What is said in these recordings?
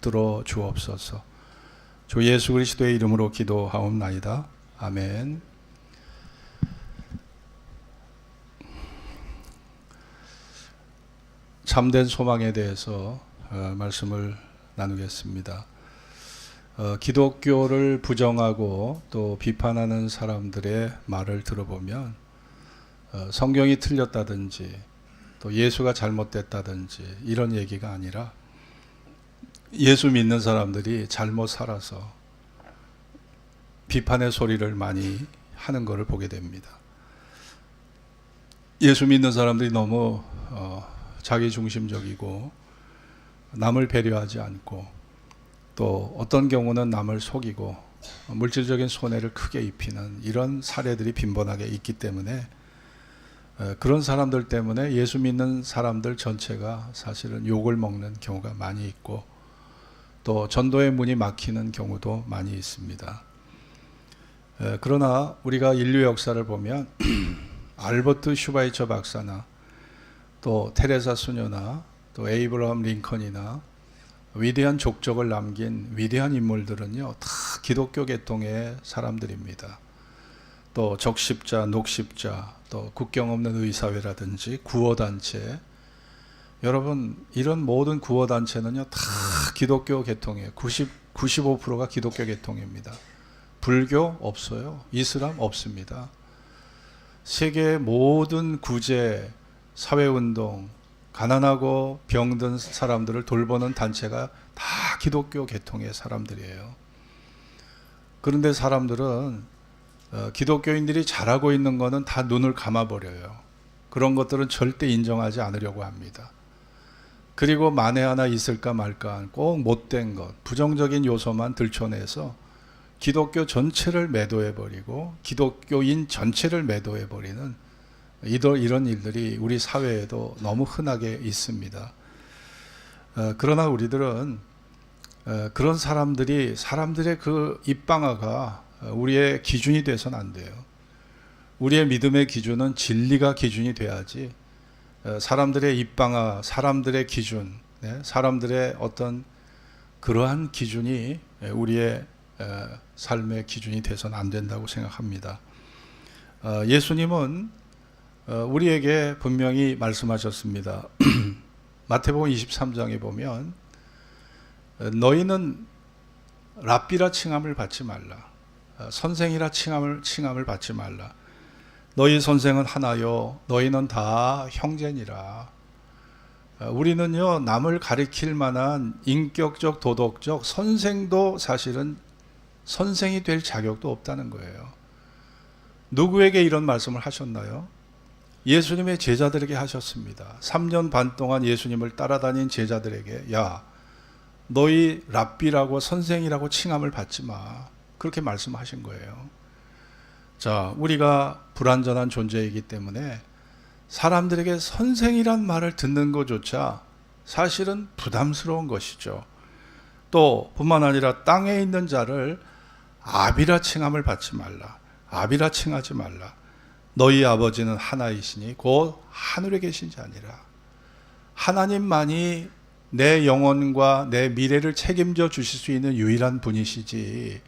붙들어 주옵소서. 주 예수 그리스도의 이름으로 기도하옵나이다. 아멘. 참된 소망에 대해서 말씀을 나누겠습니다. 기독교를 부정하고 또 비판하는 사람들의 말을 들어보면 성경이 틀렸다든지 또 예수가 잘못됐다든지 이런 얘기가 아니라 예수 믿는 사람들이 잘못 살아서 비판의 소리를 많이 하는 것을 보게 됩니다. 예수 믿는 사람들이 너무 자기중심적이고 남을 배려하지 않고 또 어떤 경우는 남을 속이고 물질적인 손해를 크게 입히는 이런 사례들이 빈번하게 있기 때문에 그런 사람들 때문에 예수 믿는 사람들 전체가 사실은 욕을 먹는 경우가 많이 있고 또 전도의 문이 막히는 경우도 많이 있습니다. 그러나 우리가 인류 역사를 보면 알버트 슈바이처 박사나 또 테레사 수녀나 또 에이브러함 링컨이나 위대한 족적을 남긴 위대한 인물들은요, 다 기독교 계통의 사람들입니다. 또 적십자, 녹십자, 또 국경 없는 의사회라든지 구호단체, 여러분 이런 모든 구호단체는요 다 기독교 계통이에요. 95%가 기독교 계통입니다. 불교 없어요. 이슬람 없습니다. 세계의 모든 구제, 사회운동, 가난하고 병든 사람들을 돌보는 단체가 다 기독교 계통의 사람들이에요. 그런데 사람들은 기독교인들이 잘하고 있는 거는 다 눈을 감아버려요. 그런 것들은 절대 인정하지 않으려고 합니다. 그리고 만에 하나 있을까 말까 꼭 못된 것, 부정적인 요소만 들춰내서 기독교 전체를 매도해버리고 기독교인 전체를 매도해버리는 이런 일들이 우리 사회에도 너무 흔하게 있습니다. 그러나 우리들은 그런 사람들의 그 입방아가 우리의 기준이 돼서는 안 돼요. 우리의 믿음의 기준은 진리가 기준이 돼야지 사람들의 입방아, 사람들의 기준, 사람들의 어떤 그러한 기준이 우리의 삶의 기준이 돼서는 안 된다고 생각합니다. 예수님은 우리에게 분명히 말씀하셨습니다. 마태복음 23장에 보면 너희는 랍비라 칭함을 받지 말라. 선생이라 칭함을 받지 말라. 너희 선생은 하나요 너희는 다 형제니라. 우리는요 남을 가리킬 만한 인격적 도덕적 선생도 사실은 선생이 될 자격도 없다는 거예요. 누구에게 이런 말씀을 하셨나요? 예수님의 제자들에게 하셨습니다. 3년 반 동안 예수님을 따라다닌 제자들에게 야 너희 랍비라고 선생이라고 칭함을 받지 마. 그렇게 말씀하신 거예요. 자, 우리가 불완전한 존재이기 때문에 사람들에게 선생이란 말을 듣는 것조차 사실은 부담스러운 것이죠. 또 뿐만 아니라 땅에 있는 자를 아비라 칭함을 받지 말라. 아비라 칭하지 말라. 너희 아버지는 하나이시니 곧 하늘에 계신 자니라. 하나님만이 내 영혼과 내 미래를 책임져 주실 수 있는 유일한 분이시지,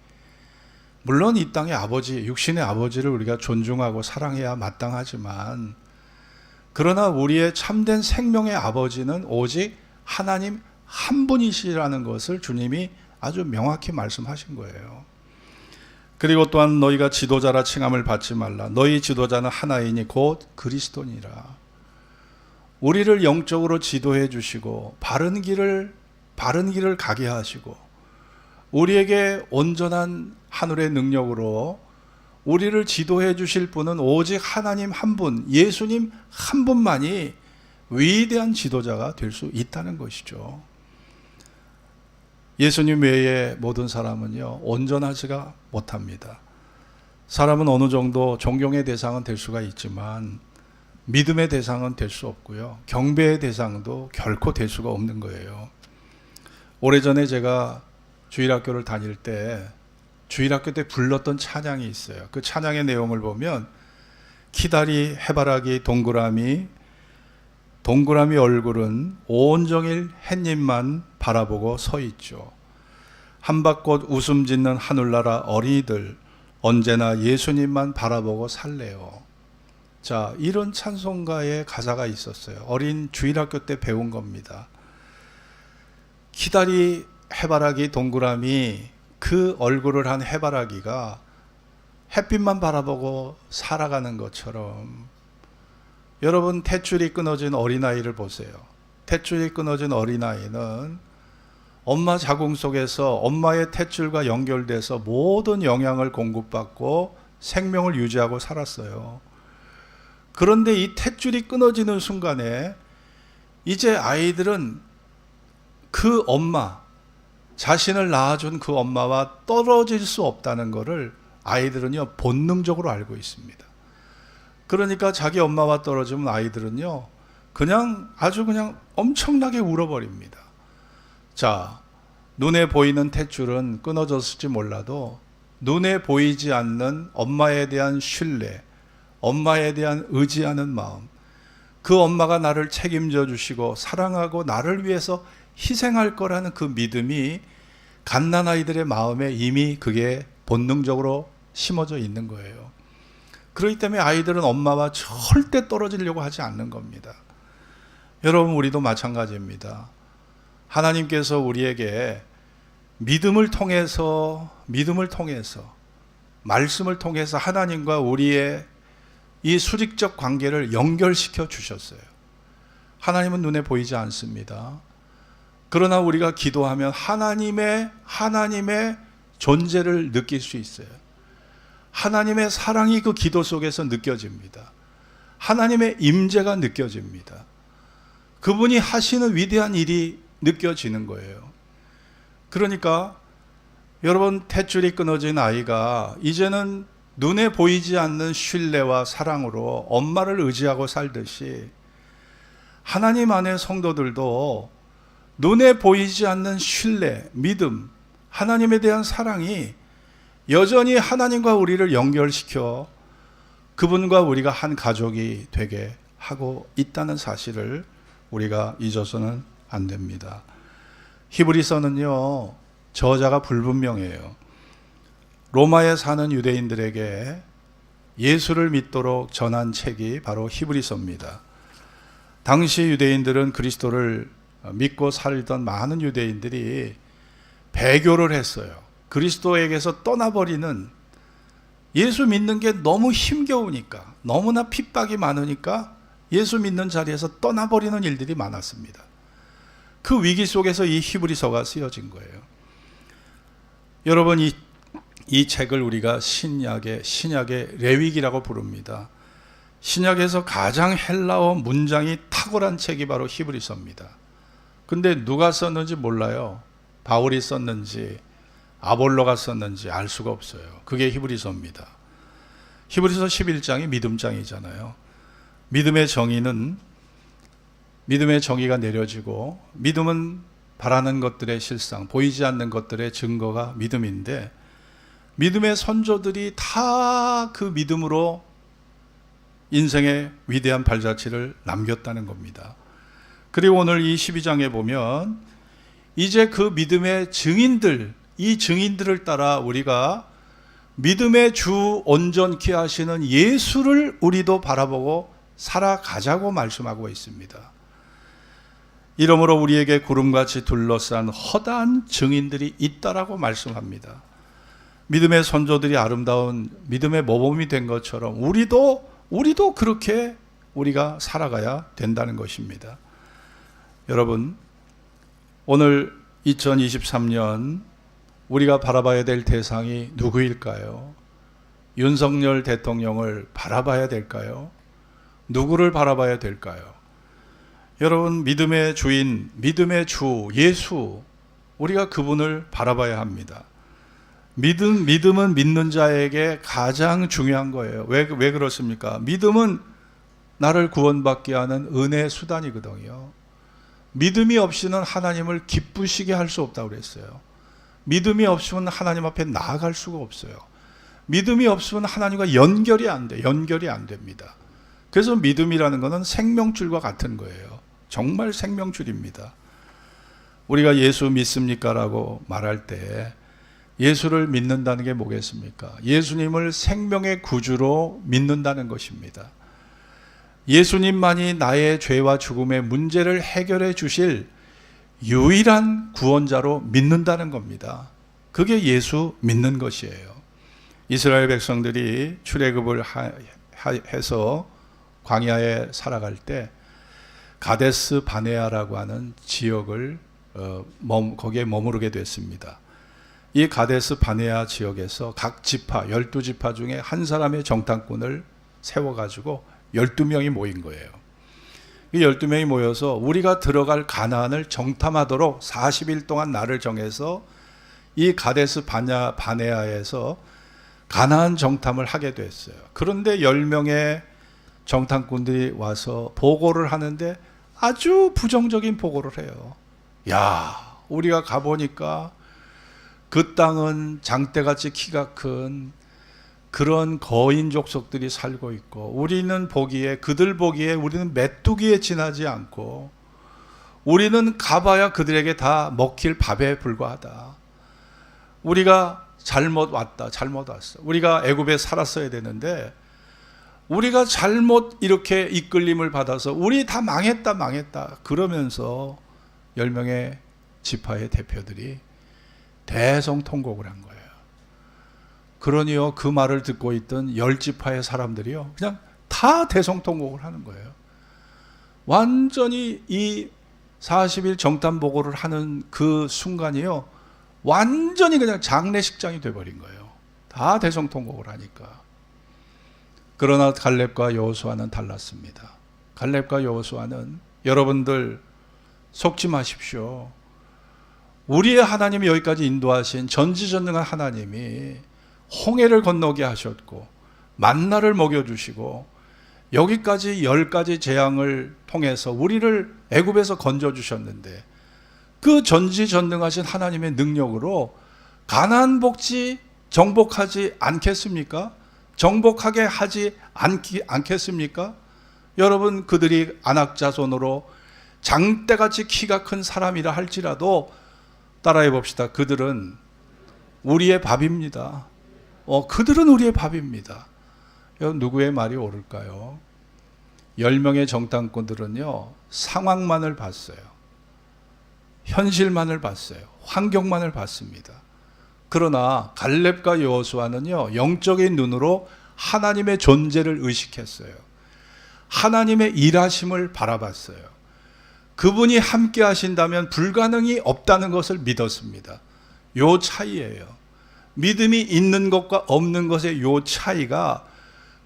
물론 이 땅의 아버지, 육신의 아버지를 우리가 존중하고 사랑해야 마땅하지만 그러나 우리의 참된 생명의 아버지는 오직 하나님 한 분이시라는 것을 주님이 아주 명확히 말씀하신 거예요. 그리고 또한 너희가 지도자라 칭함을 받지 말라. 너희 지도자는 하나이니 곧 그리스도니라. 우리를 영적으로 지도해 주시고 바른 길을 가게 하시고 우리에게 온전한 하늘의 능력으로 우리를 지도해 주실 분은 오직 하나님 한 분, 예수님 한 분만이 위대한 지도자가 될 수 있다는 것이죠. 예수님 외에 모든 사람은요 온전하지가 못합니다. 사람은 어느 정도 존경의 대상은 될 수가 있지만 믿음의 대상은 될 수 없고요, 경배의 대상도 결코 될 수가 없는 거예요. 오래전에 제가 주일학교를 다닐 때 주일학교 때 불렀던 찬양이 있어요. 그 찬양의 내용을 보면 키다리, 해바라기, 동그라미, 동그라미 얼굴은 온종일 햇님만 바라보고 서 있죠. 한밭꽃 웃음 짓는 하늘나라 어린이들 언제나 예수님만 바라보고 살래요. 자, 이런 찬송가의 가사가 있었어요. 어린 주일학교 때 배운 겁니다. 기다리 해바라기 동그라미, 그 얼굴을 한 해바라기가 햇빛만 바라보고 살아가는 것처럼, 여러분 탯줄이 끊어진 어린아이를 보세요. 탯줄이 끊어진 어린아이는 엄마 자궁 속에서 엄마의 탯줄과 연결돼서 모든 영양을 공급받고 생명을 유지하고 살았어요. 그런데 이 탯줄이 끊어지는 순간에 이제 아이들은 그 엄마, 자신을 낳아준 그 엄마와 떨어질 수 없다는 것을 아이들은요 본능적으로 알고 있습니다. 그러니까 자기 엄마와 떨어지면 아이들은요 아주 그냥 엄청나게 울어버립니다. 자, 눈에 보이는 탯줄은 끊어졌을지 몰라도 눈에 보이지 않는 엄마에 대한 신뢰, 엄마에 대한 의지하는 마음, 그 엄마가 나를 책임져 주시고 사랑하고 나를 위해서 희생할 거라는 그 믿음이 갓난아이들의 마음에 이미 그게 본능적으로 심어져 있는 거예요. 그렇기 때문에 아이들은 엄마와 절대 떨어지려고 하지 않는 겁니다. 여러분, 우리도 마찬가지입니다. 하나님께서 우리에게 믿음을 통해서 말씀을 통해서 하나님과 우리의 이 수직적 관계를 연결시켜 주셨어요. 하나님은 눈에 보이지 않습니다. 그러나 우리가 기도하면 하나님의 존재를 느낄 수 있어요. 하나님의 사랑이 그 기도 속에서 느껴집니다. 하나님의 임재가 느껴집니다. 그분이 하시는 위대한 일이 느껴지는 거예요. 그러니까 여러분, 탯줄이 끊어진 아이가 이제는 눈에 보이지 않는 신뢰와 사랑으로 엄마를 의지하고 살듯이 하나님 안의 성도들도 눈에 보이지 않는 신뢰, 믿음, 하나님에 대한 사랑이 여전히 하나님과 우리를 연결시켜 그분과 우리가 한 가족이 되게 하고 있다는 사실을 우리가 잊어서는 안 됩니다. 히브리서는요, 저자가 불분명해요. 로마에 사는 유대인들에게 예수를 믿도록 전한 책이 바로 히브리서입니다. 당시 유대인들은 그리스도를 믿고 살던 많은 유대인들이 배교를 했어요. 그리스도에게서 떠나버리는, 예수 믿는 게 너무 힘겨우니까, 너무나 핍박이 많으니까 예수 믿는 자리에서 떠나버리는 일들이 많았습니다. 그 위기 속에서 이 히브리서가 쓰여진 거예요. 여러분, 이 책을 우리가 신약의 레위기라고 부릅니다. 신약에서 가장 헬라어 문장이 탁월한 책이 바로 히브리서입니다. 근데 누가 썼는지 몰라요. 바울이 썼는지 아볼로가 썼는지 알 수가 없어요. 그게 히브리서입니다. 히브리서 11장이 믿음장이잖아요. 믿음의 정의가 내려지고, 믿음은 바라는 것들의 실상, 보이지 않는 것들의 증거가 믿음인데, 믿음의 선조들이 다 그 믿음으로 인생의 위대한 발자취를 남겼다는 겁니다. 그리고 오늘 이 12장에 보면 이제 그 믿음의 증인들, 이 증인들을 따라 우리가 믿음의 주 온전케 하시는 예수를 우리도 바라보고 살아가자고 말씀하고 있습니다. 이러므로 우리에게 구름같이 둘러싼 허다한 증인들이 있다라고 말씀합니다. 믿음의 선조들이 아름다운 믿음의 모범이 된 것처럼 우리도 그렇게 우리가 살아가야 된다는 것입니다. 여러분, 오늘 2023년 우리가 바라봐야 될 대상이 누구일까요? 윤석열 대통령을 바라봐야 될까요? 누구를 바라봐야 될까요? 여러분, 믿음의 주인, 믿음의 주 예수, 우리가 그분을 바라봐야 합니다. 믿음은 믿는 자에게 가장 중요한 거예요. 왜 그렇습니까? 믿음은 나를 구원받게 하는 은혜의 수단이거든요. 믿음이 없이는 하나님을 기쁘시게 할 수 없다고 그랬어요. 믿음이 없으면 하나님 앞에 나아갈 수가 없어요. 믿음이 없으면 하나님과 연결이 안 됩니다. 그래서 믿음이라는 것은 생명줄과 같은 거예요. 정말 생명줄입니다. 우리가 예수 믿습니까? 라고 말할 때 예수를 믿는다는 게 뭐겠습니까? 예수님을 생명의 구주로 믿는다는 것입니다. 예수님만이 나의 죄와 죽음의 문제를 해결해 주실 유일한 구원자로 믿는다는 겁니다. 그게 예수 믿는 것이에요. 이스라엘 백성들이 출애굽을 해서 광야에 살아갈 때 가데스 바네아라고 하는 지역을 거기에 머무르게 됐습니다. 이 가데스 바네아 지역에서 각 지파 12지파 중에 한 사람의 정탐꾼을 세워가지고 12명이 모인 거예요. 이 12명이 모여서 우리가 들어갈 가나안을 정탐하도록 40일 동안 날을 정해서 이 가데스 바네아에서 가나안 정탐을 하게 됐어요. 그런데 10명의 정탐꾼들이 와서 보고를 하는데 아주 부정적인 보고를 해요. 야, 우리가 가보니까 그 땅은 장대같이 키가 큰 그런 거인 족속들이 살고 있고, 우리는 보기에, 그들 보기에 우리는 메뚜기에 지나지 않고, 우리는 가봐야 그들에게 다 먹힐 밥에 불과하다. 우리가 잘못 왔다, 잘못 왔어. 우리가 애굽에 살았어야 되는데 우리가 잘못 이렇게 이끌림을 받아서 우리 다 망했다, 망했다. 그러면서 10명의 지파의 대표들이 대성통곡을 한 거예요. 그러니요, 그 말을 듣고 있던 10지파의 사람들이요, 그냥 다 대성통곡을 하는 거예요. 완전히 이 40일 정탐 보고를 하는 그 순간이요, 완전히 그냥 장례식장이 돼버린 거예요. 다 대성통곡을 하니까. 그러나 갈렙과 여호수아는 달랐습니다. 갈렙과 여호수아는 여러분들 속지 마십시오. 우리의 하나님이 여기까지 인도하신 전지전능한 하나님이 홍해를 건너게 하셨고 만나를 먹여주시고 여기까지 10가지 재앙을 통해서 우리를 애굽에서 건져주셨는데 그 전지전능하신 하나님의 능력으로 가나안 복지 정복하지 않겠습니까? 정복하게 하지 않겠습니까? 여러분, 그들이 아낙자손으로 장대같이 키가 큰 사람이라 할지라도 따라해 봅시다. 그들은 우리의 밥입니다. 그들은 우리의 밥입니다. 누구의 말이 옳을까요? 10명의 정탐꾼들은요, 상황만을 봤어요. 현실만을 봤어요. 환경만을 봤습니다. 그러나 갈렙과 여호수아는요, 영적인 눈으로 하나님의 존재를 의식했어요. 하나님의 일하심을 바라봤어요. 그분이 함께 하신다면 불가능이 없다는 것을 믿었습니다. 요 차이예요. 믿음이 있는 것과 없는 것의 요 차이가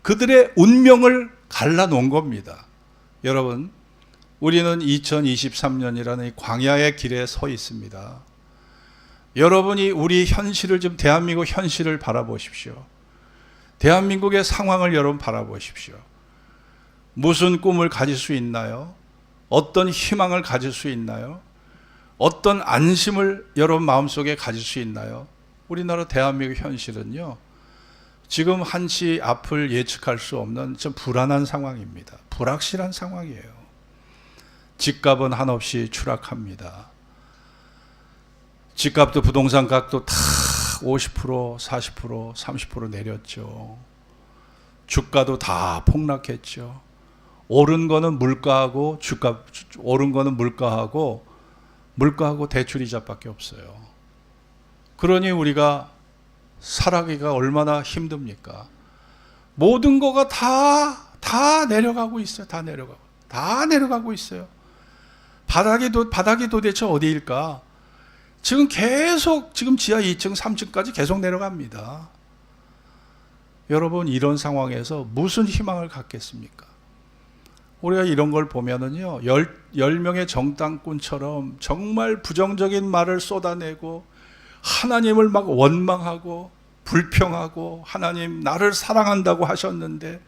그들의 운명을 갈라놓은 겁니다. 여러분, 우리는 2023년이라는 광야의 길에 서 있습니다. 여러분이 우리 현실을, 좀 대한민국 현실을 바라보십시오. 대한민국의 상황을 여러분 바라보십시오. 무슨 꿈을 가질 수 있나요? 어떤 희망을 가질 수 있나요? 어떤 안심을 여러분 마음속에 가질 수 있나요? 우리나라 대한민국 현실은요, 지금 한치 앞을 예측할 수 없는 좀 불안한 상황입니다. 불확실한 상황이에요. 집값은 한없이 추락합니다. 집값도 부동산 값도 다 50%, 40%, 30% 내렸죠. 주가도 다 폭락했죠. 오른 거는 물가하고 주가 오른 거는 물가하고 대출이자밖에 없어요. 그러니 우리가 살아가기가 얼마나 힘듭니까? 모든 거가 다 내려가고 있어요. 다 내려가고 있어요. 바닥이 도대체 어디일까? 지금 지하 2층, 3층까지 계속 내려갑니다. 여러분, 이런 상황에서 무슨 희망을 갖겠습니까? 우리가 이런 걸 보면은요, 10명의 정탐꾼처럼 정말 부정적인 말을 쏟아내고 하나님을 막 원망하고 불평하고, 하나님 나를 사랑한다고 하셨는데,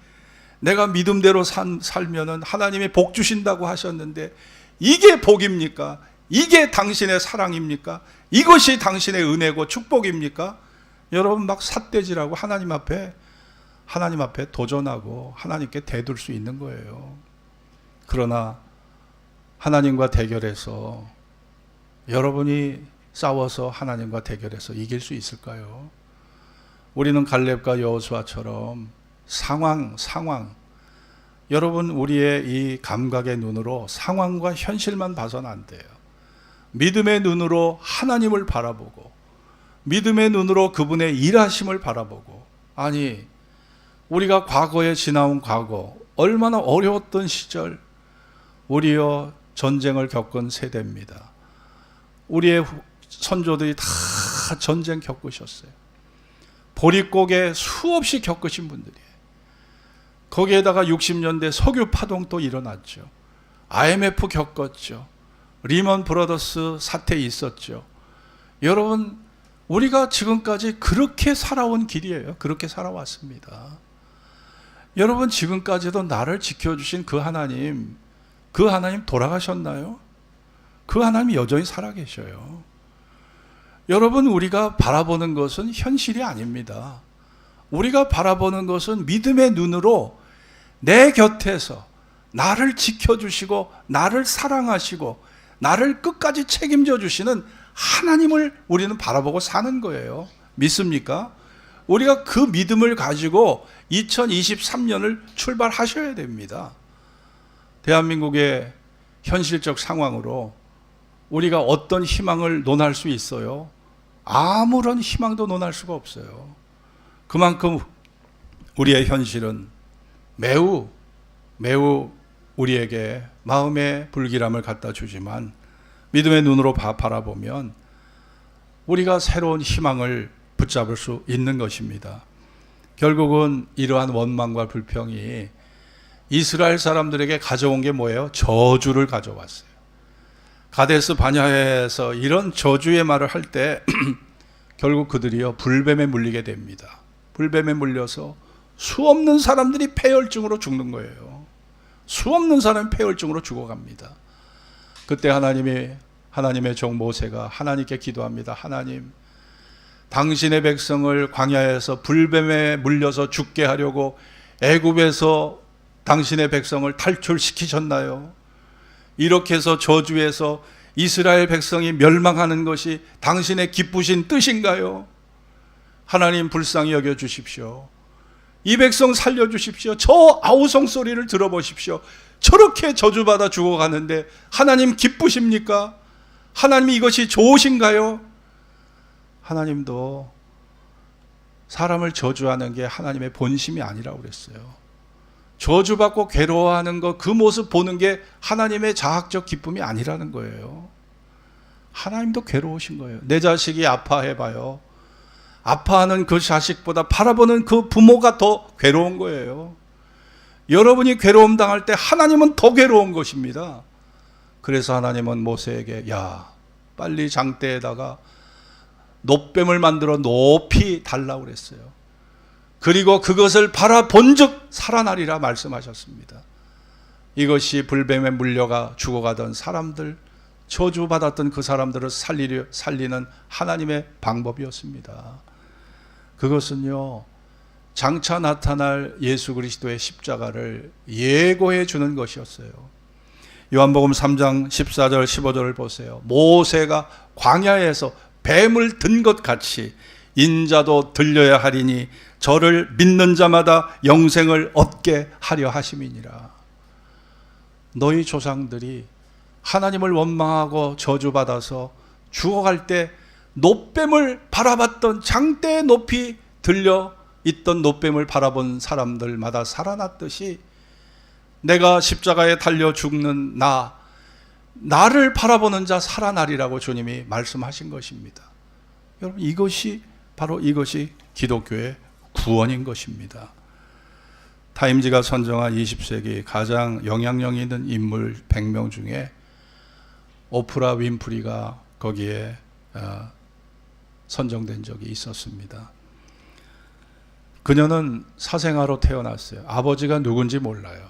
내가 믿음대로 살면은 하나님이 복 주신다고 하셨는데, 이게 복입니까? 이게 당신의 사랑입니까? 이것이 당신의 은혜고 축복입니까? 여러분, 막 삿대질하고 하나님 앞에 하나님 앞에 도전하고 하나님께 대들 수 있는 거예요. 그러나 하나님과 대결해서 여러분이 싸워서 하나님과 대결해서 이길 수 있을까요? 우리는 갈렙과 여호수아처럼 상황 여러분, 우리의 이 감각의 눈으로 상황과 현실만 봐서는 안 돼요. 믿음의 눈으로 하나님을 바라보고 믿음의 눈으로 그분의 일하심을 바라보고, 아니 우리가 과거에 지나온 과거 얼마나 어려웠던 시절, 우리여 전쟁을 겪은 세대입니다. 우리의 선조들이 다 전쟁 겪으셨어요. 보릿고개 수없이 겪으신 분들이에요. 거기에다가 60년대 석유 파동도 일어났죠. IMF 겪었죠. 리먼 브라더스 사태 있었죠. 여러분, 우리가 지금까지 그렇게 살아온 길이에요. 그렇게 살아왔습니다. 여러분, 지금까지도 나를 지켜주신 그 하나님 돌아가셨나요? 그 하나님이 여전히 살아계셔요. 여러분, 우리가 바라보는 것은 현실이 아닙니다. 우리가 바라보는 것은 믿음의 눈으로 내 곁에서 나를 지켜주시고 나를 사랑하시고 나를 끝까지 책임져 주시는 하나님을 우리는 바라보고 사는 거예요. 믿습니까? 우리가 그 믿음을 가지고 2023년을 출발하셔야 됩니다. 대한민국의 현실적 상황으로 우리가 어떤 희망을 논할 수 있어요? 아무런 희망도 논할 수가 없어요. 그만큼 우리의 현실은 매우 우리에게 마음의 불길함을 갖다 주지만, 믿음의 눈으로 바라보면 우리가 새로운 희망을 붙잡을 수 있는 것입니다. 결국은 이러한 원망과 불평이 이스라엘 사람들에게 가져온 게 뭐예요? 저주를 가져왔어요. 가데스 바냐에서 이런 저주의 말을 할 때 결국 그들이요 불뱀에 물리게 됩니다. 불뱀에 물려서 수없는 사람들이 폐혈증으로 죽는 거예요. 수없는 사람이 폐혈증으로 죽어갑니다. 그때 하나님의 종 모세가 하나님께 기도합니다. 하나님, 당신의 백성을 광야에서 불뱀에 물려서 죽게 하려고 애굽에서 당신의 백성을 탈출시키셨나요? 이렇게 해서 저주해서 이스라엘 백성이 멸망하는 것이 당신의 기쁘신 뜻인가요? 하나님, 불쌍히 여겨 주십시오. 이 백성 살려주십시오. 저 아우성 소리를 들어보십시오. 저렇게 저주받아 죽어가는데 하나님 기쁘십니까? 하나님, 이것이 좋으신가요? 하나님도 사람을 저주하는 게 하나님의 본심이 아니라고 그랬어요. 저주받고 괴로워하는 것, 그 모습 보는 게 하나님의 자학적 기쁨이 아니라는 거예요. 하나님도 괴로우신 거예요. 내 자식이 아파해봐요. 아파하는 그 자식보다 바라보는 그 부모가 더 괴로운 거예요. 여러분이 괴로움 당할 때 하나님은 더 괴로운 것입니다. 그래서 하나님은 모세에게, 야, 빨리 장대에다가 놋뱀을 만들어 높이 달라고 그랬어요. 그리고 그것을 바라본 즉 살아나리라 말씀하셨습니다. 이것이 불뱀에 물려가 죽어가던 사람들, 저주받았던 그 사람들을 살리는 하나님의 방법이었습니다. 그것은요, 장차 나타날 예수 그리스도의 십자가를 예고해 주는 것이었어요. 요한복음 3장 14절 15절을 보세요. 모세가 광야에서 뱀을 든 것 같이 인자도 들려야 하리니 저를 믿는 자마다 영생을 얻게 하려 하심이니라. 너희 조상들이 하나님을 원망하고 저주받아서 죽어갈 때 놋뱀을 바라봤던, 장대에 높이 들려 있던 놋뱀을 바라본 사람들마다 살아났듯이 내가 십자가에 달려 죽는 나를 바라보는 자 살아나리라고 주님이 말씀하신 것입니다. 여러분, 이것이 기독교의 구원인 것입니다. 타임지가 선정한 20세기 가장 영향력 있는 인물 100명 중에 오프라 윈프리가 거기에 선정된 적이 있었습니다. 그녀는 사생아로 태어났어요. 아버지가 누군지 몰라요.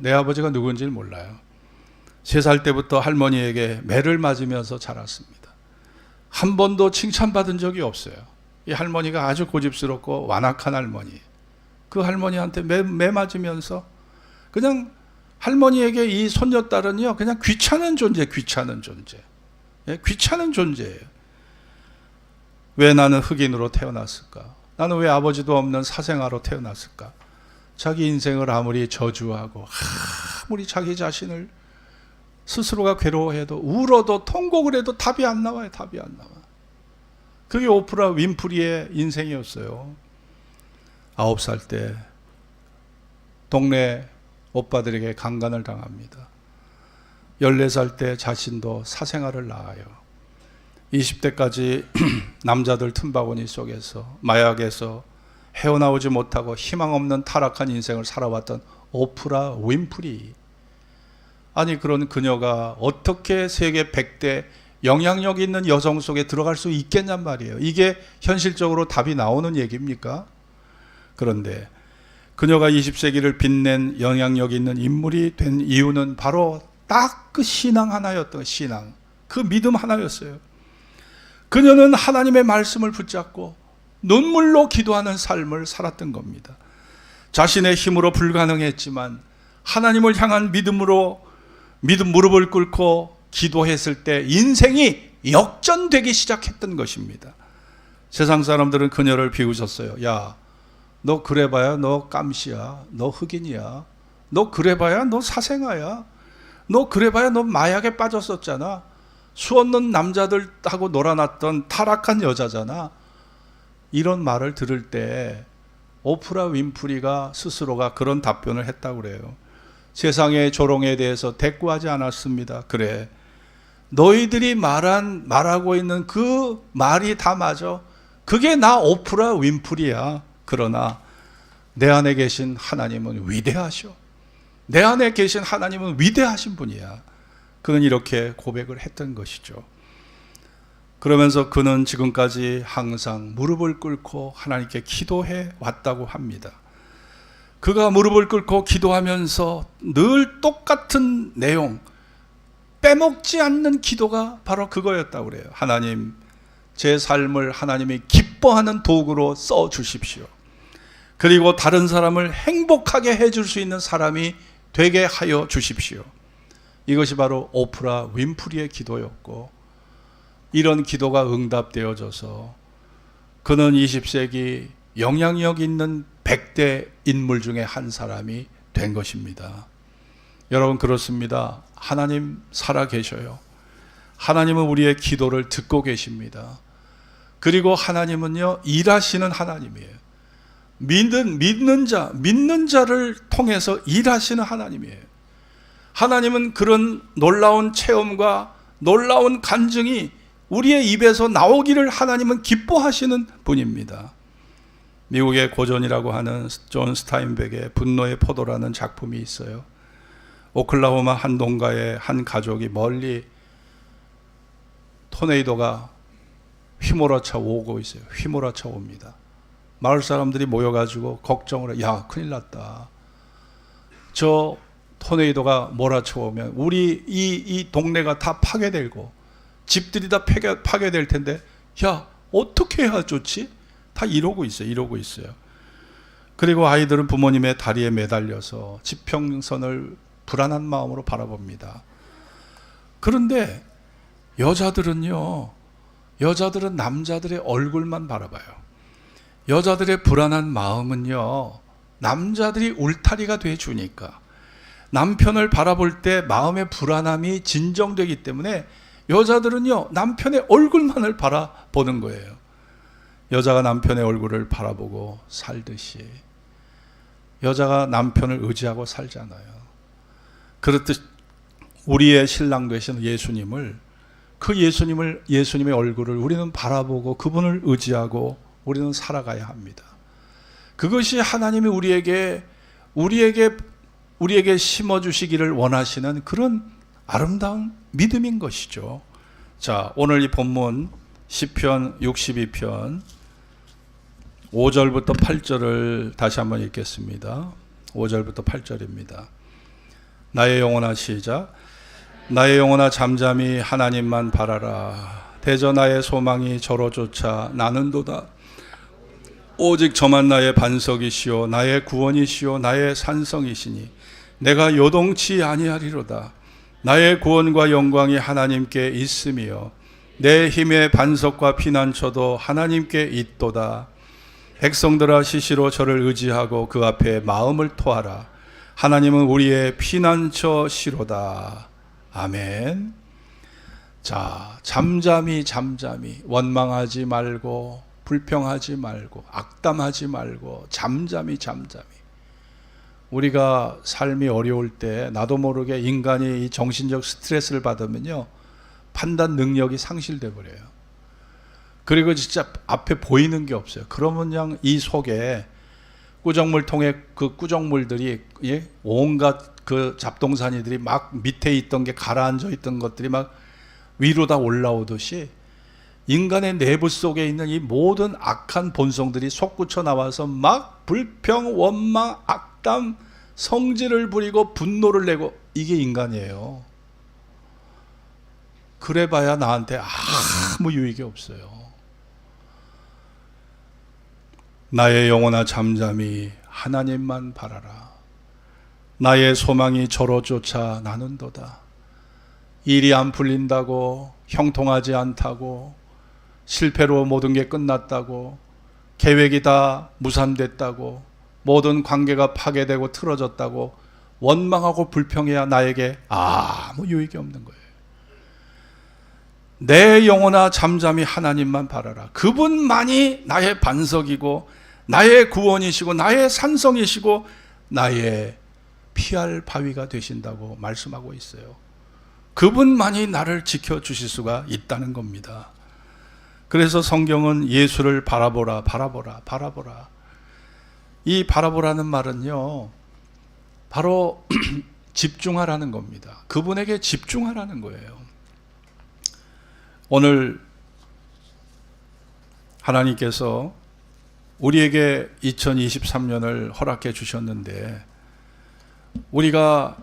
내 아버지가 누군지 몰라요. 3살 때부터 할머니에게 매를 맞으면서 자랐습니다. 한 번도 칭찬받은 적이 없어요. 이 할머니가 아주 고집스럽고 완악한 할머니. 그 할머니한테 매 맞으면서 그냥 할머니에게 이 손녀딸은요 그냥 귀찮은 존재. 예, 귀찮은 존재예요. 왜 나는 흑인으로 태어났을까? 나는 왜 아버지도 없는 사생아로 태어났을까? 자기 인생을 아무리 저주하고 아무리 자기 자신을 스스로가 괴로워해도 울어도 통곡을 해도 답이 안 나와요. 답이 안 나와. 그게 오프라 윈프리의 인생이었어요. 9살 때 동네 오빠들에게 강간을 당합니다. 14살 때 자신도 사생아를 낳아요. 20대까지 남자들 틈바구니 속에서 마약에서 헤어나오지 못하고 희망 없는 타락한 인생을 살아왔던 오프라 윈프리. 아니 그런 그녀가 어떻게 세계 100대 영향력 있는 여성 속에 들어갈 수 있겠냔 말이에요. 이게 현실적으로 답이 나오는 얘기입니까? 그런데 그녀가 20세기를 빛낸 영향력 있는 인물이 된 이유는 바로 딱 그 신앙 하나였던 신앙, 그 믿음 하나였어요. 그녀는 하나님의 말씀을 붙잡고 눈물로 기도하는 삶을 살았던 겁니다. 자신의 힘으로 불가능했지만 하나님을 향한 믿음으로 무릎을 꿇고 기도했을 때 인생이 역전되기 시작했던 것입니다. 세상 사람들은 그녀를 비웃었어요. 야, 너 그래봐야 너 깜시야. 너 흑인이야. 너 그래봐야 너 사생아야. 너 그래봐야 너 마약에 빠졌었잖아. 수 없는 남자들하고 놀아났던 타락한 여자잖아. 이런 말을 들을 때 오프라 윈프리가 스스로가 그런 답변을 했다고 그래요. 세상의 조롱에 대해서 대꾸하지 않았습니다. 그래, 너희들이 말하고 있는 그 말이 다 맞아. 그게 나 오프라 윈프리야. 그러나 내 안에 계신 하나님은 위대하셔. 내 안에 계신 하나님은 위대하신 분이야. 그는 이렇게 고백을 했던 것이죠. 그러면서 그는 지금까지 항상 무릎을 꿇고 하나님께 기도해 왔다고 합니다. 그가 무릎을 꿇고 기도하면서 늘 똑같은 내용, 빼먹지 않는 기도가 바로 그거였다고 그래요. 하나님, 제 삶을 하나님이 기뻐하는 도구로 써 주십시오. 그리고 다른 사람을 행복하게 해줄 수 있는 사람이 되게 하여 주십시오. 이것이 바로 오프라 윈프리의 기도였고, 이런 기도가 응답되어져서 그는 20세기 영향력 있는 100대 인물 중에 한 사람이 된 것입니다. 여러분, 그렇습니다. 하나님 살아 계셔요. 하나님은 우리의 기도를 듣고 계십니다. 그리고 하나님은요, 일하시는 하나님이에요. 믿는 자를 통해서 일하시는 하나님이에요. 하나님은 그런 놀라운 체험과 놀라운 간증이 우리의 입에서 나오기를 하나님은 기뻐하시는 분입니다. 미국의 고전이라고 하는 존 스타인백의 분노의 포도라는 작품이 있어요. 오클라호마 한 농가의 한 가족이 멀리 토네이도가 휘몰아쳐 오고 있어요. 휘몰아쳐 옵니다. 마을 사람들이 모여가지고 걱정을 해요. 야, 큰일 났다. 저 토네이도가 몰아쳐 오면 우리 이 동네가 다 파괴되고 집들이 다 파괴될 텐데, 야, 어떻게 해야 좋지? 다 이러고 있어요. 그리고 아이들은 부모님의 다리에 매달려서 지평선을 불안한 마음으로 바라봅니다. 그런데 여자들은 남자들의 얼굴만 바라봐요. 여자들의 불안한 마음은요, 남자들이 울타리가 돼 주니까, 남편을 바라볼 때 마음의 불안함이 진정되기 때문에 여자들은요, 남편의 얼굴만을 바라보는 거예요. 여자가 남편의 얼굴을 바라보고 살듯이 여자가 남편을 의지하고 살잖아요. 그렇듯 우리의 신랑 되신 예수님의 얼굴을 우리는 바라보고 그분을 의지하고 우리는 살아가야 합니다. 그것이 하나님이 우리에게 심어주시기를 원하시는 그런 아름다운 믿음인 것이죠. 자, 오늘 이 본문 시편 62편 5절부터 8절을 다시 한번 읽겠습니다. 5절부터 8절입니다. 나의 영혼아, 시작. 나의 영혼아, 잠잠히 하나님만 바라라. 대저 나의 소망이 저로 쫓아 나는도다. 오직 저만 나의 반석이시오 나의 구원이시오 나의 산성이시니 내가 요동치 아니하리로다. 나의 구원과 영광이 하나님께 있으며 내 힘의 반석과 피난처도 하나님께 있도다. 백성들아 시시로 저를 의지하고 그 앞에 마음을 토하라. 하나님은 우리의 피난처시로다. 아멘. 자, 잠잠히 원망하지 말고 불평하지 말고 악담하지 말고 잠잠히 우리가 삶이 어려울 때 나도 모르게 인간이 이 정신적 스트레스를 받으면요 판단 능력이 상실돼 버려요. 그리고 진짜 앞에 보이는 게 없어요. 그러면 그냥 이 속에 꾸정물 통에 그 꾸정물들이 온갖 그 잡동사니들이 막 밑에 있던 게 가라앉아 있던 것들이 막 위로 다 올라오듯이 인간의 내부 속에 있는 이 모든 악한 본성들이 솟구쳐 나와서 막 불평, 원망, 악담, 성질을 부리고 분노를 내고 이게 인간이에요. 그래봐야 나한테 아무 유익이 없어요. 나의 영혼아 잠잠히 하나님만 바라라. 나의 소망이 저로 쫓아 나는도다. 일이 안 풀린다고, 형통하지 않다고, 실패로 모든 게 끝났다고, 계획이 다 무산됐다고, 모든 관계가 파괴되고 틀어졌다고 원망하고 불평해야 나에게 아무 유익이 없는 거예요. 내 영혼아 잠잠히 하나님만 바라라. 그분만이 나의 반석이고 나의 구원이시고 나의 산성이시고 나의 피할 바위가 되신다고 말씀하고 있어요. 그분만이 나를 지켜주실 수가 있다는 겁니다. 그래서 성경은 예수를 바라보라. 이 바라보라는 말은요 바로 집중하라는 겁니다. 그분에게 집중하라는 거예요. 오늘 하나님께서 우리에게 2023년을 허락해 주셨는데 우리가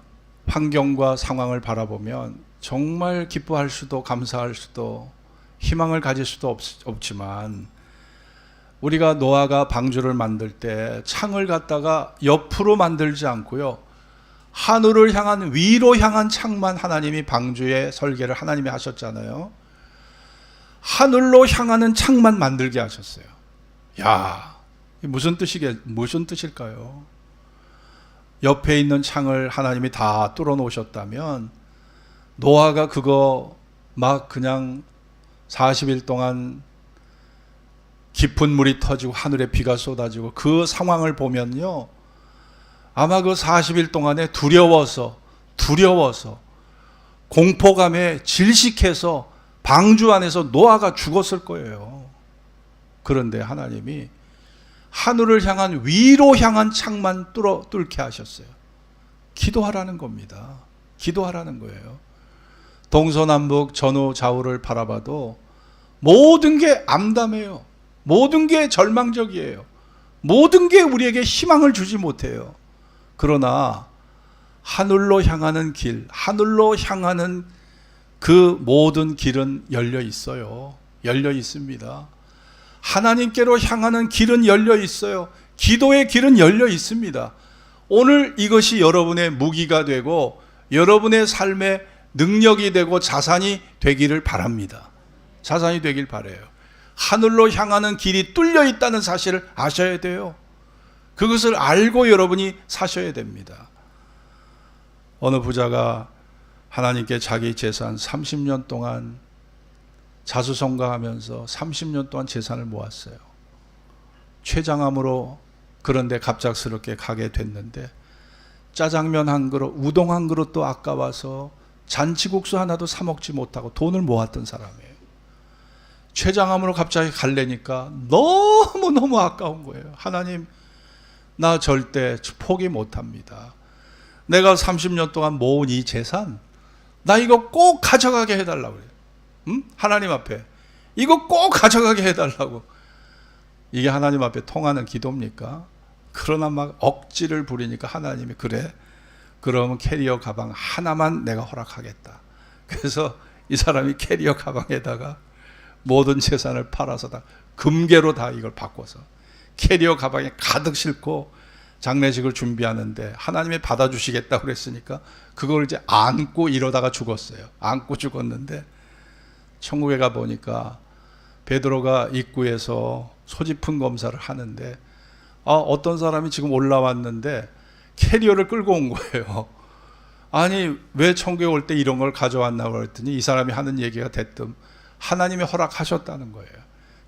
환경과 상황을 바라보면 정말 기뻐할 수도 감사할 수도 희망을 가질 수도 없지만 우리가 노아가 방주를 만들 때 창을 갖다가 옆으로 만들지 않고요 하늘을 향한 위로 향한 창만 하나님이 방주의 설계를 하나님이 하셨잖아요. 하늘로 향하는 창만 만들게 하셨어요. 야, 무슨 뜻일까요? 옆에 있는 창을 하나님이 다 뚫어 놓으셨다면 노아가 그거 막 그냥 40일 동안 깊은 물이 터지고 하늘에 비가 쏟아지고 그 상황을 보면요 아마 그 40일 동안에 두려워서 공포감에 질식해서 방주 안에서 노아가 죽었을 거예요. 그런데 하나님이 하늘을 향한 위로 향한 창만 뚫게 하셨어요. 기도하라는 겁니다. 기도하라는 거예요. 동서남북 전후 좌우를 바라봐도 모든 게 암담해요. 모든 게 절망적이에요. 모든 게 우리에게 희망을 주지 못해요. 그러나 하늘로 향하는 길, 하늘로 향하는 그 모든 길은 열려 있어요. 열려 있습니다. 하나님께로 향하는 길은 열려 있어요. 기도의 길은 열려 있습니다. 오늘 이것이 여러분의 무기가 되고 여러분의 삶의 능력이 되고 자산이 되기를 바랍니다. 자산이 되길 바라요. 하늘로 향하는 길이 뚫려 있다는 사실을 아셔야 돼요. 그것을 알고 여러분이 사셔야 됩니다. 어느 부자가 하나님께 자기 재산 30년 동안 자수성가하면서 30년 동안 재산을 모았어요. 췌장암으로 그런데 갑작스럽게 가게 됐는데 짜장면 한 그릇, 우동 한 그릇도 아까워서 잔치국수 하나도 사 먹지 못하고 돈을 모았던 사람이에요. 췌장암으로 갑자기 갈래니까 너무너무 아까운 거예요. 하나님, 나 절대 포기 못합니다. 내가 30년 동안 모은 이 재산, 나 이거 꼭 가져가게 해달라고 그래요. 응? 하나님 앞에 이거 꼭 가져가게 해달라고. 이게 하나님 앞에 통하는 기도입니까? 그러나 막 억지를 부리니까 하나님이 그래, 그러면 캐리어 가방 하나만 내가 허락하겠다. 그래서 이 사람이 캐리어 가방에다가 모든 재산을 팔아서 다 금괴로 다 이걸 바꿔서 캐리어 가방에 가득 싣고 장례식을 준비하는데 하나님이 받아주시겠다고 그랬으니까 그걸 이제 안고 이러다가 죽었어요. 안고 죽었는데 천국에 가 보니까 베드로가 입구에서 소지품 검사를 하는데 어떤 사람이 지금 올라왔는데 캐리어를 끌고 온 거예요. 아니 왜 천국에 올 때 이런 걸 가져왔나 그랬더니 이 사람이 하는 얘기가 대뜸 하나님이 허락하셨다는 거예요.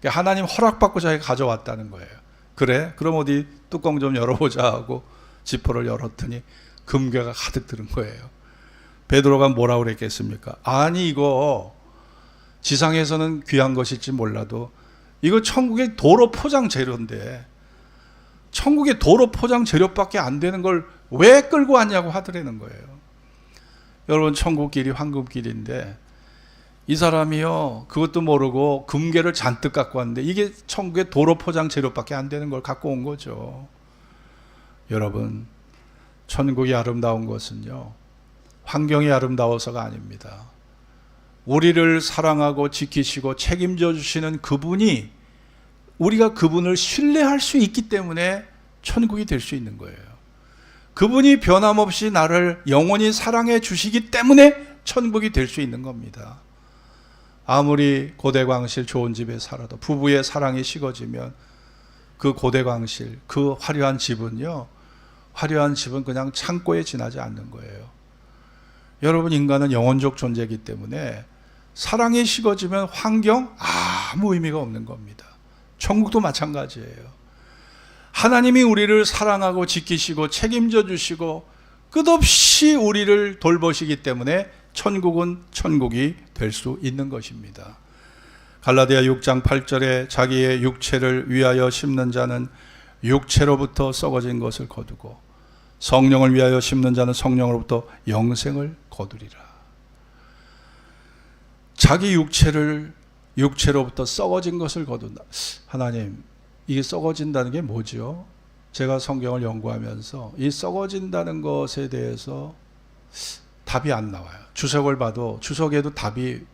그러니까 하나님 허락받고 자기가 가져왔다는 거예요. 그래? 그럼 어디 뚜껑 좀 열어보자 하고 지퍼를 열었더니 금괴가 가득 들은 거예요. 베드로가 뭐라고 그랬겠습니까? 아니 이거 지상에서는 귀한 것일지 몰라도 이거 천국의 도로 포장 재료인데 천국의 도로 포장 재료밖에 안 되는 걸 왜 끌고 왔냐고 하더라는 거예요. 여러분 천국길이 황금길인데 이 사람이요 그것도 모르고 금괴를 잔뜩 갖고 왔는데 이게 천국의 도로 포장 재료밖에 안 되는 걸 갖고 온 거죠. 여러분 천국이 아름다운 것은요 환경이 아름다워서가 아닙니다. 우리를 사랑하고 지키시고 책임져 주시는 그분이 우리가 그분을 신뢰할 수 있기 때문에 천국이 될 수 있는 거예요. 그분이 변함없이 나를 영원히 사랑해 주시기 때문에 천국이 될 수 있는 겁니다. 아무리 고대광실 좋은 집에 살아도 부부의 사랑이 식어지면 그 고대광실, 그 화려한 집은요, 화려한 집은 그냥 창고에 지나지 않는 거예요. 여러분 인간은 영혼적 존재이기 때문에 사랑이 식어지면 환경 아무 의미가 없는 겁니다. 천국도 마찬가지예요. 하나님이 우리를 사랑하고 지키시고 책임져 주시고 끝없이 우리를 돌보시기 때문에 천국은 천국이 될 수 있는 것입니다. 갈라디아 6장 8절에 자기의 육체를 위하여 심는 자는 육체로부터 썩어진 것을 거두고 성령을 위하여 심는 자는 성령으로부터 영생을 거두리라. 자기 육체로부터 썩어진 것을 거둔다. 하나님, 이게 썩어진다는 게 뭐죠? 제가 성경을 연구하면서 이 썩어진다는 것에 대해서 답이 안 나와요. 주석을 봐도 주석에도 답이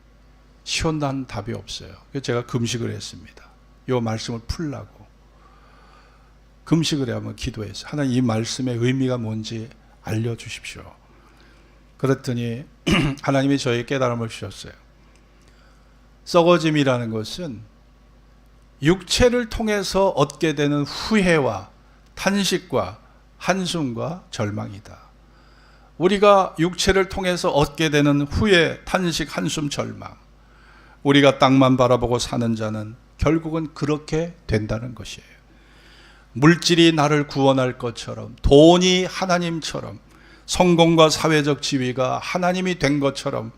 시원한 답이 없어요. 그래서 제가 금식을 했습니다. 이 말씀을 풀라고 금식을 하면 기도했어요. 하나님 이 말씀의 의미가 뭔지 알려주십시오. 그랬더니 하나님이 저에게 깨달음을 주셨어요. 썩어짐이라는 것은 육체를 통해서 얻게 되는 후회와 탄식과 한숨과 절망이다. 우리가 육체를 통해서 얻게 되는 후회, 탄식, 한숨, 절망. 우리가 땅만 바라보고 사는 자는 결국은 그렇게 된다는 것이에요. 물질이 나를 구원할 것처럼, 돈이 하나님처럼, 성공과 사회적 지위가 하나님이 된 것처럼,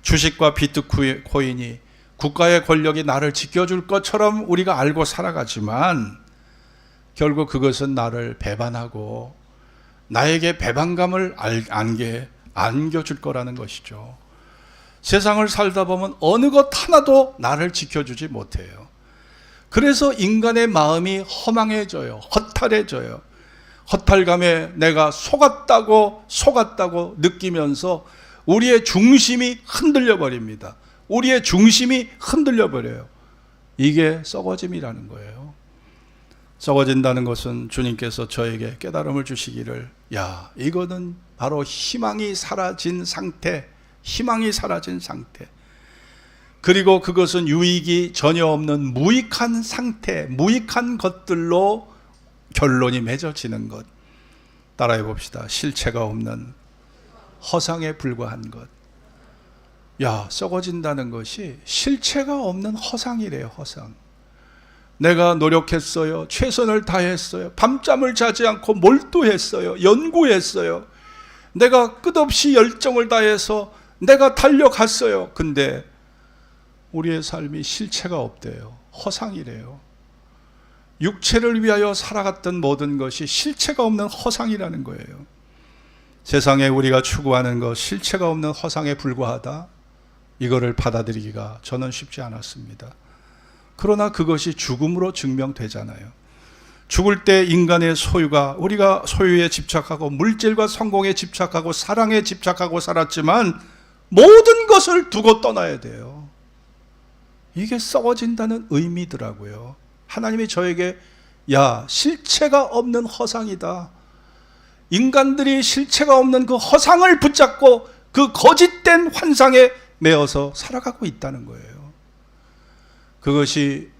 주식과 비트코인이 국가의 권력이 나를 지켜줄 것처럼 우리가 알고 살아가지만 결국 그것은 나를 배반하고 나에게 배반감을 안겨줄 거라는 것이죠. 세상을 살다 보면 어느 것 하나도 나를 지켜주지 못해요. 그래서 인간의 마음이 허망해져요. 허탈해져요. 허탈감에 내가 속았다고 느끼면서 우리의 중심이 흔들려 버립니다. 우리의 중심이 흔들려 버려요. 이게 썩어짐이라는 거예요. 썩어진다는 것은 주님께서 저에게 깨달음을 주시기를, 야, 이거는 바로 희망이 사라진 상태, 그리고 그것은 유익이 전혀 없는 무익한 상태, 무익한 것들로 결론이 맺어지는 것. 따라해 봅시다. 실체가 없는 허상에 불과한 것. 야, 썩어진다는 것이 실체가 없는 허상이래요. 허상. 내가 노력했어요. 최선을 다했어요. 밤잠을 자지 않고 몰두했어요. 연구했어요. 내가 끝없이 열정을 다해서 내가 달려갔어요. 근데 우리의 삶이 실체가 없대요. 허상이래요. 육체를 위하여 살아갔던 모든 것이 실체가 없는 허상이라는 거예요. 세상에 우리가 추구하는 것, 실체가 없는 허상에 불과하다. 이거를 받아들이기가 저는 쉽지 않았습니다. 그러나 그것이 죽음으로 증명되잖아요. 죽을 때 인간의 소유가, 우리가 소유에 집착하고 물질과 성공에 집착하고 사랑에 집착하고 살았지만 모든 것을 두고 떠나야 돼요. 이게 썩어진다는 의미더라고요. 하나님이 저에게 야, 실체가 없는 허상이다. 인간들이 실체가 없는 그 허상을 붙잡고 그 거짓된 환상에 매어서 살아가고 있다는 거예요. 그것이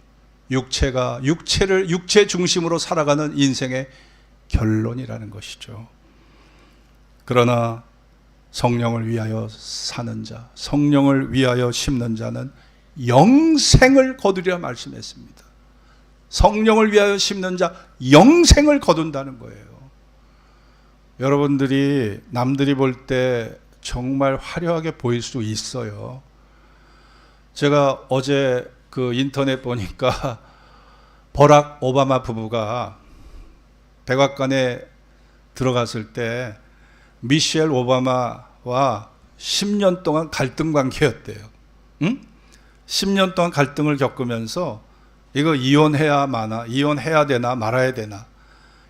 육체 중심으로 살아가는 인생의 결론이라는 것이죠. 그러나 성령을 위하여 사는 자, 성령을 위하여 심는 자는 영생을 거두리라 말씀했습니다. 성령을 위하여 심는 자, 영생을 거둔다는 거예요. 여러분들이 남들이 볼 때 정말 화려하게 보일 수 있어요. 제가 어제 그 인터넷 보니까 버락 오바마 부부가 백악관에 들어갔을 때 미셸 오바마와 10년 동안 갈등 관계였대요. 응? 10년 동안 갈등을 겪으면서 이거 이혼해야 되나 말아야 되나.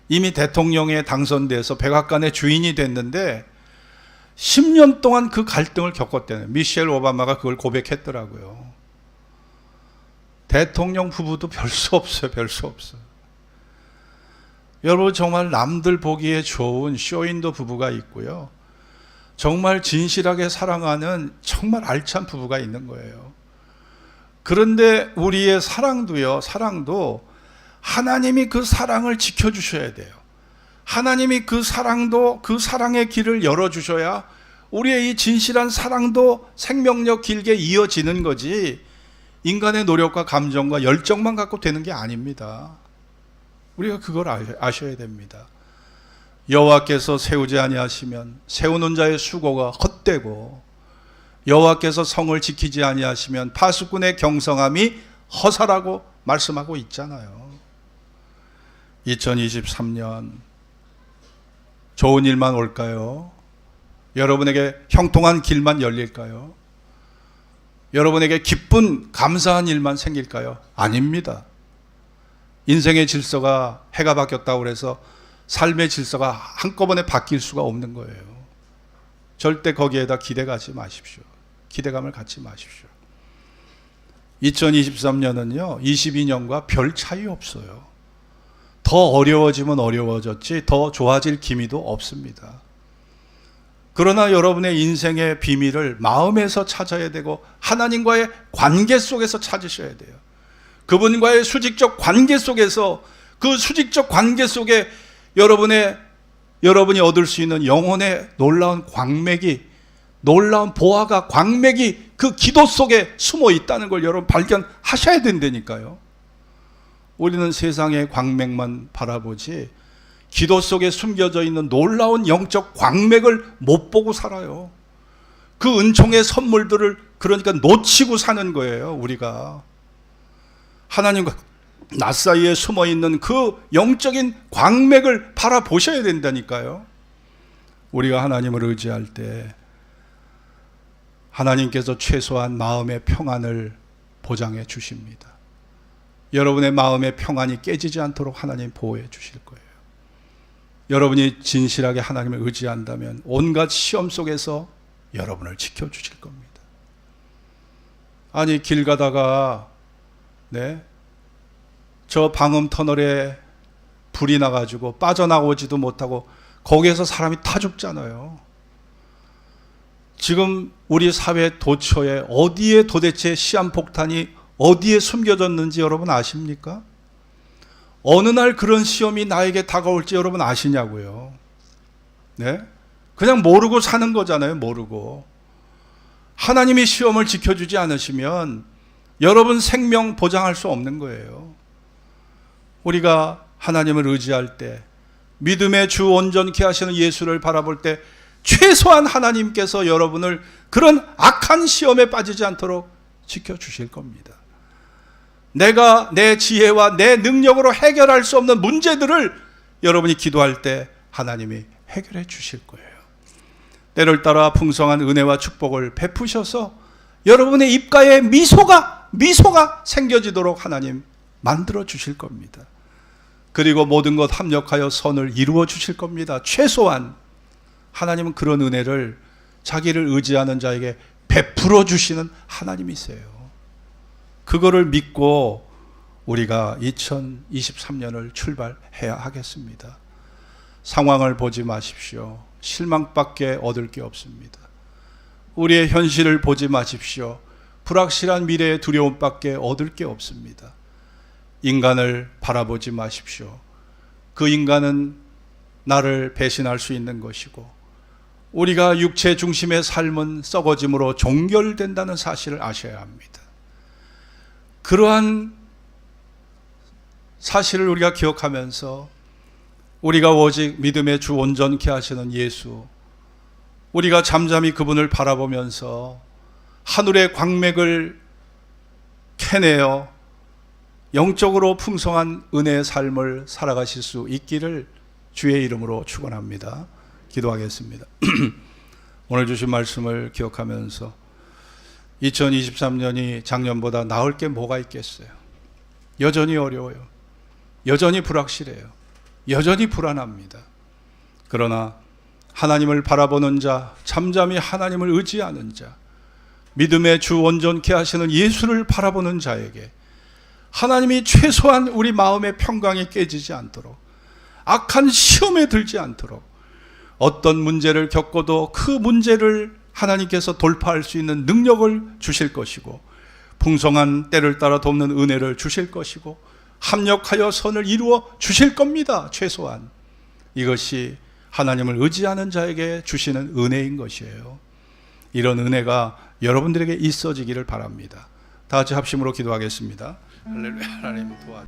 이미 대통령에 당선돼서 백악관의 주인이 됐는데 10년 동안 그 갈등을 겪었대요. 미셸 오바마가 그걸 고백했더라고요. 대통령 부부도 별 수 없어요. 별 수 없어요. 여러분, 정말 남들 보기에 좋은 쇼윈도 부부가 있고요. 정말 진실하게 사랑하는 정말 알찬 부부가 있는 거예요. 그런데 우리의 사랑도 하나님이 그 사랑을 지켜주셔야 돼요. 하나님이 그 사랑의 길을 열어주셔야 우리의 이 진실한 사랑도 생명력 길게 이어지는 거지, 인간의 노력과 감정과 열정만 갖고 되는 게 아닙니다. 우리가 그걸 아셔야 됩니다. 여호와께서 세우지 아니하시면 세우는 자의 수고가 헛되고, 여호와께서 성을 지키지 아니하시면 파수꾼의 경성함이 허사라고 말씀하고 있잖아요. 2023년 좋은 일만 올까요? 여러분에게 형통한 길만 열릴까요? 여러분에게 기쁜 감사한 일만 생길까요? 아닙니다. 인생의 질서가 해가 바뀌었다고 해서 삶의 질서가 한꺼번에 바뀔 수가 없는 거예요. 절대 거기에다 기대감을 갖지 마십시오. 2023년은요 22년과 별 차이 없어요. 더 어려워지면 어려워졌지 더 좋아질 기미도 없습니다. 그러나 여러분의 인생의 비밀을 마음에서 찾아야 되고 하나님과의 관계 속에서 찾으셔야 돼요. 그분과의 수직적 관계 속에서, 그 수직적 관계 속에 여러분이 얻을 수 있는 영혼의 놀라운 광맥이, 놀라운 보화가, 광맥이 그 기도 속에 숨어 있다는 걸 여러분 발견하셔야 된다니까요. 우리는 세상의 광맥만 바라보지 기도 속에 숨겨져 있는 놀라운 영적 광맥을 못 보고 살아요. 그 은총의 선물들을 그러니까 놓치고 사는 거예요. 우리가 하나님과 나 사이에 숨어 있는 그 영적인 광맥을 바라보셔야 된다니까요. 우리가 하나님을 의지할 때 하나님께서 최소한 마음의 평안을 보장해 주십니다. 여러분의 마음의 평안이 깨지지 않도록 하나님 보호해 주실 거예요. 여러분이 진실하게 하나님을 의지한다면 온갖 시험 속에서 여러분을 지켜주실 겁니다. 아니, 길 가다가 저 방음 터널에 불이 나가지고 빠져나오지도 못하고 거기에서 사람이 타 죽잖아요. 지금 우리 사회 도처에 어디에 도대체 시한폭탄이 어디에 숨겨졌는지 여러분 아십니까? 어느 날 그런 시험이 나에게 다가올지 여러분 아시냐고요. 네? 그냥 모르고 사는 거잖아요. 모르고. 하나님이 시험을 지켜주지 않으시면 여러분 생명 보장할 수 없는 거예요. 우리가 하나님을 의지할 때, 믿음의 주 온전케 하시는 예수를 바라볼 때 최소한 하나님께서 여러분을 그런 악한 시험에 빠지지 않도록 지켜주실 겁니다. 내가 내 지혜와 내 능력으로 해결할 수 없는 문제들을 여러분이 기도할 때 하나님이 해결해 주실 거예요. 때를 따라 풍성한 은혜와 축복을 베푸셔서 여러분의 입가에 미소가 생겨지도록 하나님 만들어 주실 겁니다. 그리고 모든 것 합력하여 선을 이루어 주실 겁니다. 최소한 하나님은 그런 은혜를 자기를 의지하는 자에게 베풀어 주시는 하나님이세요. 그거를 믿고 우리가 2023년을 출발해야 하겠습니다. 상황을 보지 마십시오. 실망밖에 얻을 게 없습니다. 우리의 현실을 보지 마십시오. 불확실한 미래의 두려움밖에 얻을 게 없습니다. 인간을 바라보지 마십시오. 그 인간은 나를 배신할 수 있는 것이고 우리가 육체 중심의 삶은 썩어짐으로 종결된다는 사실을 아셔야 합니다. 그러한 사실을 우리가 기억하면서 우리가 오직 믿음의 주 온전케 하시는 예수, 우리가 잠잠히 그분을 바라보면서 하늘의 광맥을 캐내어 영적으로 풍성한 은혜의 삶을 살아가실 수 있기를 주의 이름으로 축원합니다. 기도하겠습니다. 오늘 주신 말씀을 기억하면서 2023년이 작년보다 나을 게 뭐가 있겠어요? 여전히 어려워요. 여전히 불확실해요. 여전히 불안합니다. 그러나 하나님을 바라보는 자, 잠잠히 하나님을 의지하는 자, 믿음의 주 온전케 하시는 예수를 바라보는 자에게 하나님이 최소한 우리 마음의 평강이 깨지지 않도록, 악한 시험에 들지 않도록, 어떤 문제를 겪어도 그 문제를 하나님께서 돌파할 수 있는 능력을 주실 것이고, 풍성한 때를 따라 돕는 은혜를 주실 것이고, 합력하여 선을 이루어 주실 겁니다. 최소한 이것이 하나님을 의지하는 자에게 주시는 은혜인 것이에요. 이런 은혜가 여러분들에게 있어지기를 바랍니다. 다 같이 합심으로 기도하겠습니다. 할렐루야. 하나님 도와